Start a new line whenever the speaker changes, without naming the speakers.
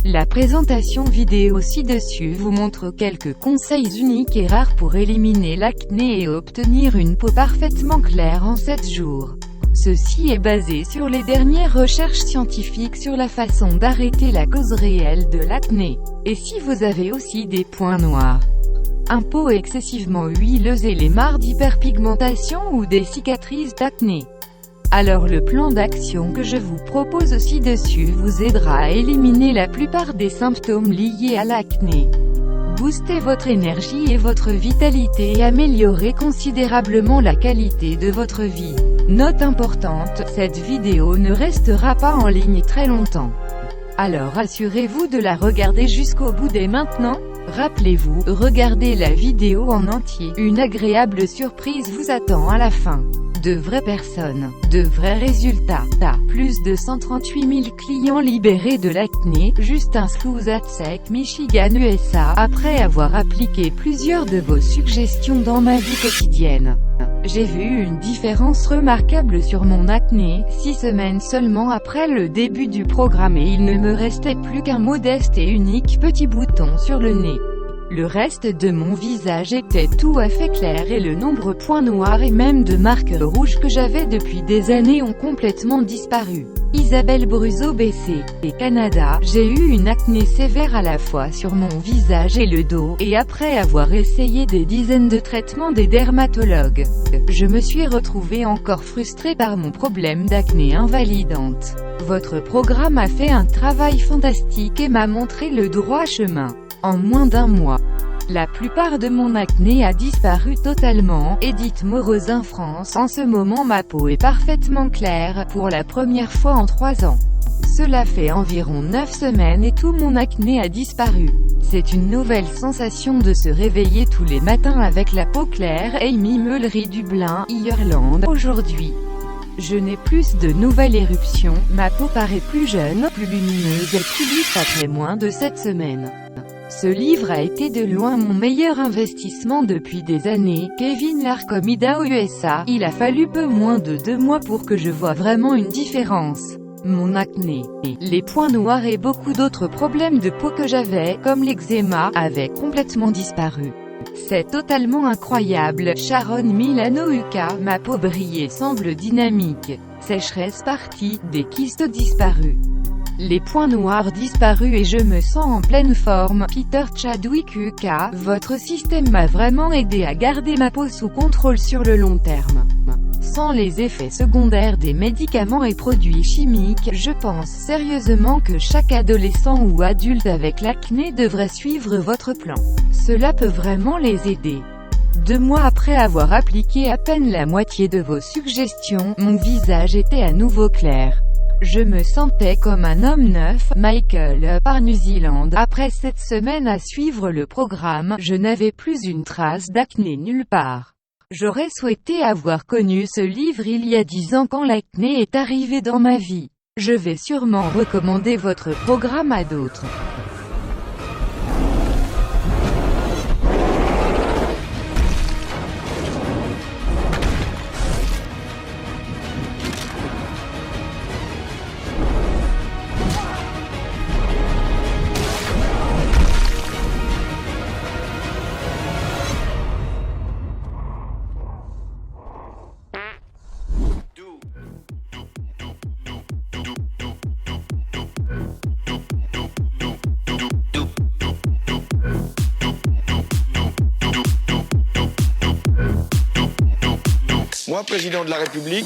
La présentation vidéo ci-dessus vous montre quelques conseils uniques et rares pour éliminer l'acné et obtenir une peau parfaitement claire en 7 jours. Ceci est basé sur les dernières recherches scientifiques sur la façon d'arrêter la cause réelle de l'acné. Et si vous avez aussi des points noirs, une peau excessivement huileuse et les marques d'hyperpigmentation ou des cicatrices d'acné, alors le plan d'action que je vous propose ci-dessus vous aidera à éliminer la plupart des symptômes liés à l'acné, booster votre énergie et votre vitalité et améliorer considérablement la qualité de votre vie. Note importante, cette vidéo ne restera pas en ligne très longtemps. Alors assurez-vous de la regarder jusqu'au bout dès maintenant. Rappelez-vous, regardez la vidéo en entier, une agréable surprise vous attend à la fin. De vraies personnes, de vrais résultats. Plus de 138 000 clients libérés de l'acné, Justin Sluzaczek, Michigan, USA, après avoir appliqué plusieurs de vos suggestions dans ma vie quotidienne. J'ai vu une différence remarquable sur mon acné, 6 semaines seulement après le début du programme et il ne me restait plus qu'un modeste et unique petit bouton sur le nez. Le reste de mon visage était tout à fait clair et le nombre de points noirs et même de marques rouges que j'avais depuis des années ont complètement disparu. Isabelle Bruzo, BC, Canada. J'ai eu une acné sévère à la fois sur mon visage et le dos, et après avoir essayé des dizaines de traitements des dermatologues, je me suis retrouvée encore frustrée par mon problème d'acné invalidante. Votre programme a fait un travail fantastique et m'a montré le droit chemin. En moins d'un mois, la plupart de mon acné a disparu totalement. Edith Morozin, France. En ce moment ma peau est parfaitement claire, pour la première fois en 3 ans. Cela fait environ 9 semaines et tout mon acné a disparu. C'est une nouvelle sensation de se réveiller tous les matins avec la peau claire. Amy Mullery, Dublin, Irlande. Aujourd'hui, je n'ai plus de nouvelles éruptions, ma peau paraît plus jeune, plus lumineuse et plus lisse après moins de 7 semaines. Ce livre a été de loin mon meilleur investissement depuis des années. Kevin Larcom, Idaho, USA. Il a fallu peu moins de 2 mois pour que je voie vraiment une différence. Mon acné, les points noirs et beaucoup d'autres problèmes de peau que j'avais, comme l'eczéma, avaient complètement disparu. C'est totalement incroyable. Sharon Milano, UK. Ma peau brille et semble dynamique. Sécheresse partie, des kystes disparus. Les points noirs disparus et je me sens en pleine forme. Peter Chadwick, UK. Votre système m'a vraiment aidé à garder ma peau sous contrôle sur le long terme. Sans les effets secondaires des médicaments et produits chimiques, je pense sérieusement que chaque adolescent ou adulte avec l'acné devrait suivre votre plan. Cela peut vraiment les aider. 2 mois après avoir appliqué à peine la moitié de vos suggestions, mon visage était à nouveau clair. Je me sentais comme un homme neuf. Michael, par New Zealand. Après 7 semaines à suivre le programme, je n'avais plus une trace d'acné nulle part. J'aurais souhaité avoir connu ce livre il y a 10 ans quand l'acné est arrivé dans ma vie. Je vais sûrement recommander votre programme à d'autres.
Moi, président de la République,